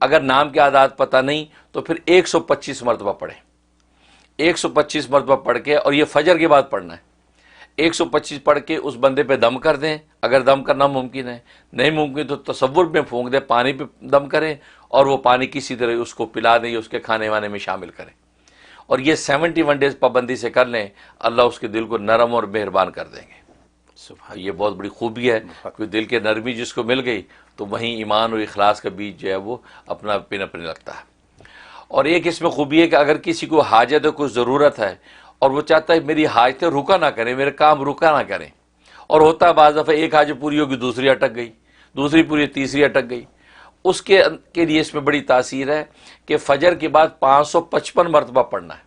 اگر نام کی عادات پتہ نہیں تو پھر 125 مرتبہ پڑھیں، 125 مرتبہ پڑھ کے، اور یہ فجر کے بعد پڑھنا ہے، 125 پڑھ کے اس بندے پہ دم کر دیں، اگر دم کرنا ممکن ہے، نہیں ممکن تو تصور میں پھونک دیں، پانی پہ دم کریں اور وہ پانی کسی طرح اس کو پلا دیں یا اس کے کھانے وانے میں شامل کریں، اور یہ 71 ڈیز پابندی سے کر لیں، اللہ اس کے دل کو نرم اور مہربان کر دیں گے۔ یہ بہت بڑی خوبی ہے کہ دل کے نرمی جس کو مل گئی تو وہیں ایمان اور اخلاص کا بیج جو ہے وہ اپنا پنپنے لگتا ہے۔ اور ایک اس میں خوبی ہے کہ اگر کسی کو حاجت ہے، کوئی ضرورت ہے، اور وہ چاہتا ہے میری حاجتیں رکا نہ کریں، میرے کام رکا نہ کریں، اور ہوتا ہے بعض دفعہ ایک حاجت پوری ہوگی دوسری اٹک گئی، دوسری پوری تیسری اٹک گئی، اس کے لیے اس میں بڑی تاثیر ہے کہ فجر کے بعد 555 مرتبہ پڑھنا ہے،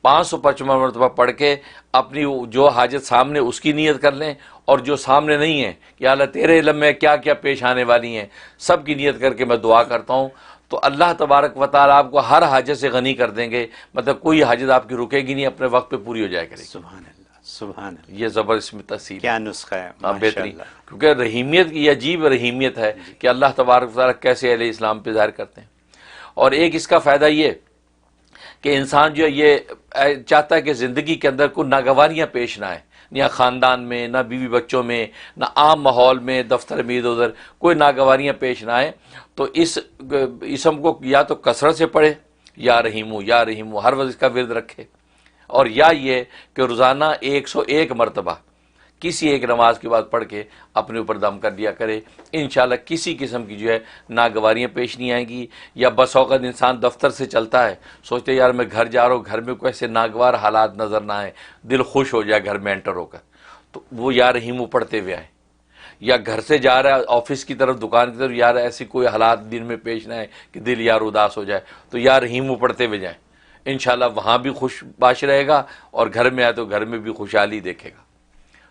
555 مرتبہ پڑھ کے اپنی جو حاجت سامنے اس کی نیت کر لیں، اور جو سامنے نہیں ہے کہ اللہ تیرے علم میں کیا کیا پیش آنے والی ہیں سب کی نیت کر کے میں دعا کرتا ہوں، تو اللہ تبارک و تعالیٰ آپ کو ہر حاجت سے غنی کر دیں گے، مطلب کوئی حاجت آپ کی رکے گی نہیں، اپنے وقت پہ پوری ہو جائے کرے گی۔ سبحان اللہ، سبحان اللہ، یہ زبردست میں تفصیل کیا نسخہ ہے، بہترین، کیونکہ رحیمیت کی یہ عجیب رحیمیت ہے کہ اللہ تبارک و تعالیٰ کیسے اہل اسلام پہ ظاہر کرتے ہیں۔ اور ایک اس کا فائدہ یہ کہ انسان جو ہے یہ چاہتا ہے کہ زندگی کے اندر کوئی ناگواریاں پیش نہ آئیں، نہ خاندان میں، نہ بیوی بچوں میں، نہ عام ماحول میں، دفتر میں، ادھر ادھر کوئی ناگواریاں پیش نہ آئیں، تو اس اسم کو یا تو کثرت سے پڑھے، یا رحیمو یا رحیمو، ہر وقت اس کا ورد رکھے، اور یا یہ کہ روزانہ 101 مرتبہ کسی ایک نماز کے بعد پڑھ کے اپنے اوپر دم کر دیا کرے، انشاءاللہ کسی قسم کی جو ہے ناگواریاں پیش نہیں آئیں گی۔ یا بس اوقات انسان دفتر سے چلتا ہے، سوچتے یار میں گھر جا رہا ہوں، گھر میں کوئی ایسے ناگوار حالات نظر نہ آئے، دل خوش ہو جائے گھر میں انٹر ہو کر، تو وہ یا رحیمو پڑھتے ہوئے آئیں۔ یا گھر سے جا رہا ہے آفس کی طرف، دکان کی طرف، یار ایسی کوئی حالات دن میں پیش نہ آئے کہ دل یار اداس ہو جائے، تو یا رحیمو پڑھتے ہوئے جائیں، انشاءاللہ وہاں بھی خوش باش رہے گا، اور گھر میں آئے تو گھر میں بھی خوشحالی دیکھے گا۔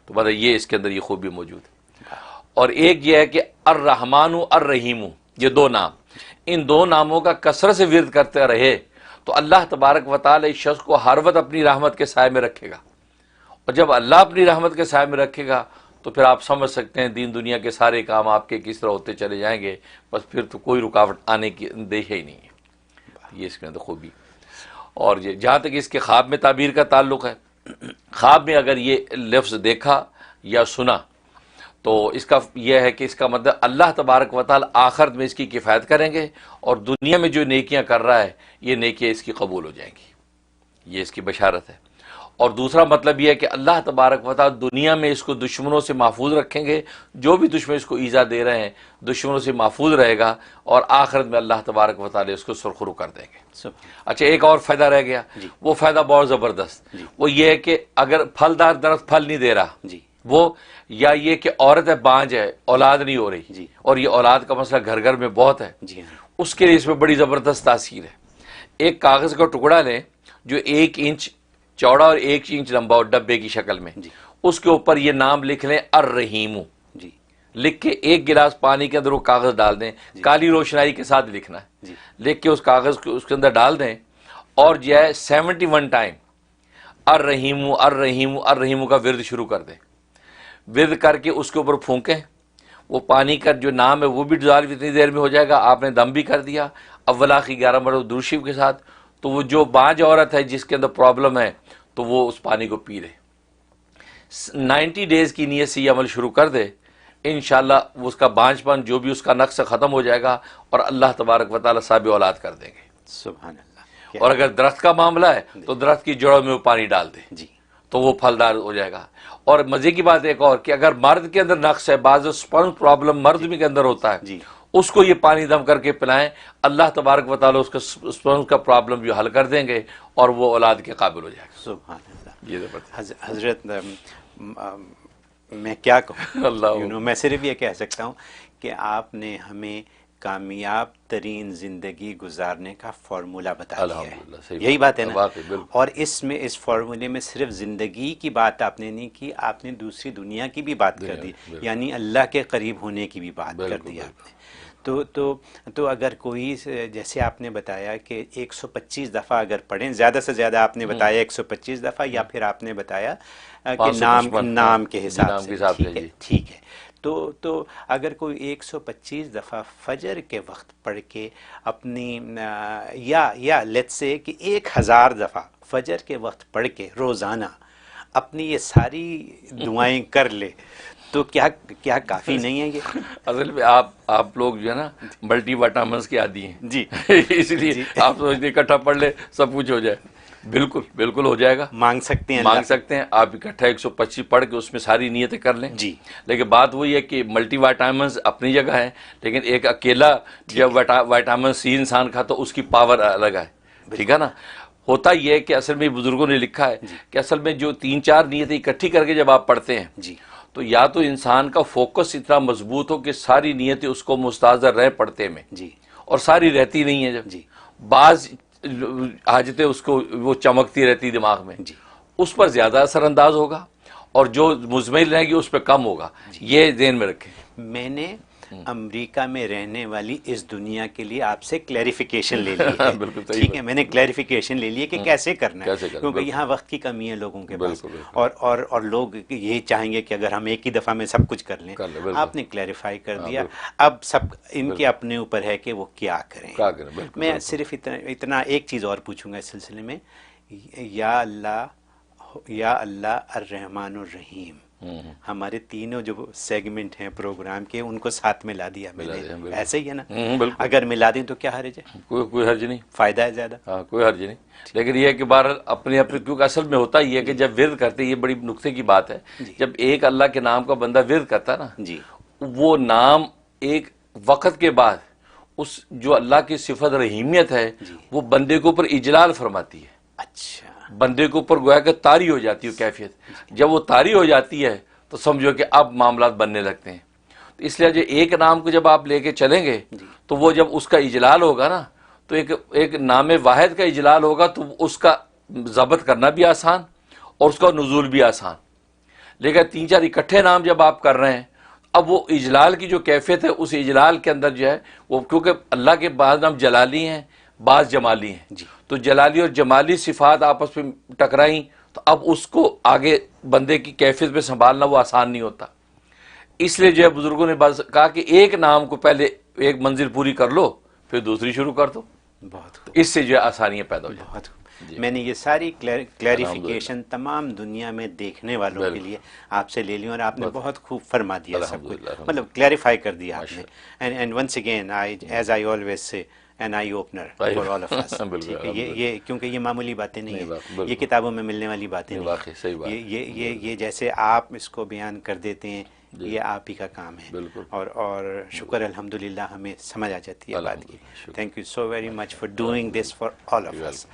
تو بتا یہ اس کے اندر یہ خوبی موجود ہے۔ اور ایک یہ ہے کہ الرحمن الرحیم، یہ دو نام، ان دو ناموں کا کثرت سے ورد کرتے رہے تو اللہ تبارک و تعالی اس شخص کو ہر وقت اپنی رحمت کے سائے میں رکھے گا، اور جب اللہ اپنی رحمت کے سائے میں رکھے گا تو پھر آپ سمجھ سکتے ہیں دین دنیا کے سارے کام آپ کے کس طرح ہوتے چلے جائیں گے، بس پھر تو کوئی رکاوٹ آنے کی اندیشہ ہی نہیں ہے۔ یہ اس کے اندر خوبی۔ اور جہاں تک اس کے خواب میں تعبیر کا تعلق ہے، خواب میں اگر یہ لفظ دیکھا یا سنا تو اس کا یہ ہے کہ اس کا مطلب اللہ تبارک و تعالی آخرت میں اس کی کفایت کریں گے، اور دنیا میں جو نیکیاں کر رہا ہے یہ نیکیاں اس کی قبول ہو جائیں گی، یہ اس کی بشارت ہے۔ اور دوسرا مطلب یہ ہے کہ اللہ تبارک و تعالی دنیا میں اس کو دشمنوں سے محفوظ رکھیں گے، جو بھی دشمن اس کو ایذا دے رہے ہیں دشمنوں سے محفوظ رہے گا، اور آخرت میں اللہ تبارک و تعالی اس کو سرخرو کر دیں گے۔ اچھا ایک اور فائدہ رہ گیا، وہ فائدہ بہت زبردست، وہ یہ ہے کہ اگر پھلدار درخت پھل نہیں دے رہا، وہ یا یہ کہ عورت ہے بانج ہے، اولاد نہیں ہو رہی، اور یہ اولاد کا مسئلہ گھر گھر میں بہت ہے، اس کے لیے اس میں بڑی زبردست تاثیر ہے۔ ایک کاغذ کا ٹکڑا لیں جو 1 انچ چوڑا اور 1 انچ لمبا اور ڈبے کی شکل میں، اس کے اوپر یہ نام لکھ لیں الرحیم، لکھ کے 1 گلاس پانی کے اندر وہ کاغذ ڈال دیں، کالی روشنائی کے ساتھ لکھنا ہے، لکھ کے اس کاغذ کو اس کے اندر ڈال دیں، اور جو ہے 71 ٹائم الرحیم الرحیم الرحیم کا ورد شروع کر دیں، ورد کر کے اس کے اوپر پھونکیں، وہ پانی کا جو نام ہے وہ بھی ڈزالو اتنی دیر میں ہو جائے گا، آپ نے دم بھی کر دیا، اول آخری 11 مرتبہ درود شریف کے ساتھ، تو وہ جو بانج عورت ہے جس کے اندر پرابلم ہے تو وہ اس پانی کو پی لے، 90 ڈیز کی نیت سے یہ عمل شروع کر دے، انشاءاللہ اس کا بانج پن جو بھی اس کا نقص ختم ہو جائے گا، اور اللہ تبارک و تعالی صاحب اولاد کر دیں گے۔ سبحان اللہ۔ اور اگر درخت کا معاملہ ہے تو درخت کی جڑوں میں وہ پانی ڈال دے تو وہ پھلدار ہو جائے گا۔ اور مزے کی بات ایک اور کہ اگر مرد کے اندر نقص ہے، بعض سپرم پرابلم مرد میں کے اندر ہوتا ہے، اس کو یہ پانی دم کر کے پلائیں، اللہ تبارک و تعالی اس کا سپرم کا پرابلم بھی حل کر دیں گے، اور وہ اولاد کے قابل ہو جائے گا۔ سبحان اللہ۔ یہ زبردست حضرت میں کیا کہوں، اللہ میں صرف یہ کہہ سکتا ہوں کہ آپ نے ہمیں کامیاب ترین زندگی گزارنے کا فارمولہ بتا دیا ہے، یہی بات ہے نا؟ اور اس میں اس فارمولے میں صرف زندگی کی بات آپ نے نہیں کی، آپ نے دوسری دنیا کی بھی بات کر دی، یعنی اللہ کے قریب ہونے کی بھی بات کر دی آپ نے۔ تو اگر کوئی جیسے آپ نے بتایا کہ 125 دفعہ اگر پڑھیں، زیادہ سے زیادہ آپ نے بتایا 125 دفعہ، یا پھر آپ نے بتایا کہ نام کے حساب سے، ٹھیک ہے، تو اگر کوئی 125 دفعہ فجر کے وقت پڑھ کے اپنی یا لیٹس سے کہ 1000 دفعہ فجر کے وقت پڑھ کے روزانہ اپنی یہ ساری دعائیں کر لے تو کیا کافی نہیں ہے یہ؟ اصل میں آپ لوگ جو ہے نا ملٹی وٹامنس کے عادی ہیں جی، اس لیے آپ سوچتے اکٹھا پڑھ لے سب کچھ ہو جائے. بالکل ہو جائے گا. مانگ سکتے ہیں آپ اکٹھا 125 پڑھ کے اس میں ساری نیتیں کر لیں. جی، لیکن بات وہی ہے کہ ملٹی وائٹامنز اپنی جگہ ہے، لیکن ایک اکیلا جب وائٹامن سی انسان کھاتا تو اس کی پاور الگ ہے. ٹھیک ہے نا. ہوتا یہ ہے کہ اصل میں بزرگوں نے لکھا ہے کہ اصل میں جو 3-4 نیتیں اکٹھی کر کے جب آپ پڑھتے ہیں جی، تو یا تو انسان کا فوکس اتنا مضبوط ہو کہ ساری نیتیں اس کو مستحضر رہے پڑھتے میں، جی، اور ساری رہتی نہیں ہیں. جب جی، بعض حاجتیں اس کو وہ چمکتی رہتی دماغ میں، جی، اس پر زیادہ اثر انداز ہوگا، اور جو مزمل رہے گی اس پہ کم ہوگا. یہ ذہن میں رکھیں. میں نے امریکہ میں رہنے والی اس دنیا کے لیے آپ سے کلیریفیکیشن لے لی ہے. بالکل صحیح ٹھیک ہے، میں نے کلیریفیکیشن لے لی ہے کہ کیسے کرنا ہے، کیونکہ یہاں وقت کی کمی ہے لوگوں کے پاس، اور لوگ یہی چاہیں گے کہ اگر ہم ایک ہی دفعہ میں سب کچھ کر لیں. آپ نے کلیریفائی کر دیا. اب سب ان کے اپنے اوپر ہے کہ وہ کیا کریں. میں صرف اتنا ایک چیز اور پوچھوں گا اس سلسلے میں. یا اللہ الرحمن الرحیم، ہمارے تینوں جو سیگمنٹ ہیں پروگرام کے ان کو ساتھ میں لا دیا میں نے. ایسے ہی ہے نا؟ اگر ملا دیں تو کیا حرج ہے؟ کوئی حرج نہیں. فائدہ ہے زیادہ. ہاں، کوئی حرج نہیں. لیکن یہ ہے کہ بہرحال اپنے کیونکہ اصل میں ہوتا یہ ہے کہ جب ورد کرتے، یہ بڑی نقطے کی بات ہے، جب ایک اللہ کے نام کا بندہ ورد کرتا نا، جی، وہ نام ایک وقت کے بعد اس جو اللہ کی صفت رحیمیت ہے وہ بندے کے اوپر اجلال فرماتی ہے. اچھا، بندے کے اوپر گویا کہ طاری ہو جاتی ہے کیفیت. جب وہ طاری ہو جاتی ہے تو سمجھو کہ اب معاملات بننے لگتے ہیں. تو اس لیے جو ایک نام کو جب آپ لے کے چلیں گے تو وہ جب اس کا اجلال ہوگا نا، تو ایک نام واحد کا اجلال ہوگا تو اس کا ضبط کرنا بھی آسان اور اس کا نزول بھی آسان. لیکن 3-4 اکٹھے نام جب آپ کر رہے ہیں، اب وہ اجلال کی جو کیفیت ہے اس اجلال کے اندر جو ہے وہ، کیونکہ اللہ کے بعض نام جلالی ہیں بعض جمالی ہیں، تو جلالی اور جمالی صفات آپس میں ٹکرائیں تو اب اس کو آگے بندے کی کیفیت پہ سنبھالنا وہ آسان نہیں ہوتا. اس لیے جو ہے بزرگوں نے کہا کہ ایک نام کو پہلے ایک منزل پوری کر لو پھر دوسری شروع کر دو. بہت خوب. اس سے جو ہے آسانیاں پیدا ہو جائیں. بہت خوب. میں نے یہ ساری کلیریفیکیشن تمام دنیا میں دیکھنے والوں کے لیے آپ سے لے لی، اور آپ نے بہت خوب فرما دیا سب کچھ، مطلب کلیریفائی کر دیا آپ نے. And once again as I always say an eye opener for all of us. ٹھیک ہے، یہ کیونکہ یہ معمولی باتیں نہیں ہیں، یہ کتابوں میں ملنے والی باتیں نہیں ہیں. یہ جیسے آپ اس کو بیان کر دیتے ہیں یہ آپ ہی کا کام ہے، اور شکر الحمدللہ ہمیں سمجھ آ جاتی ہے بات کی. Thank you so very much for doing this for all of us.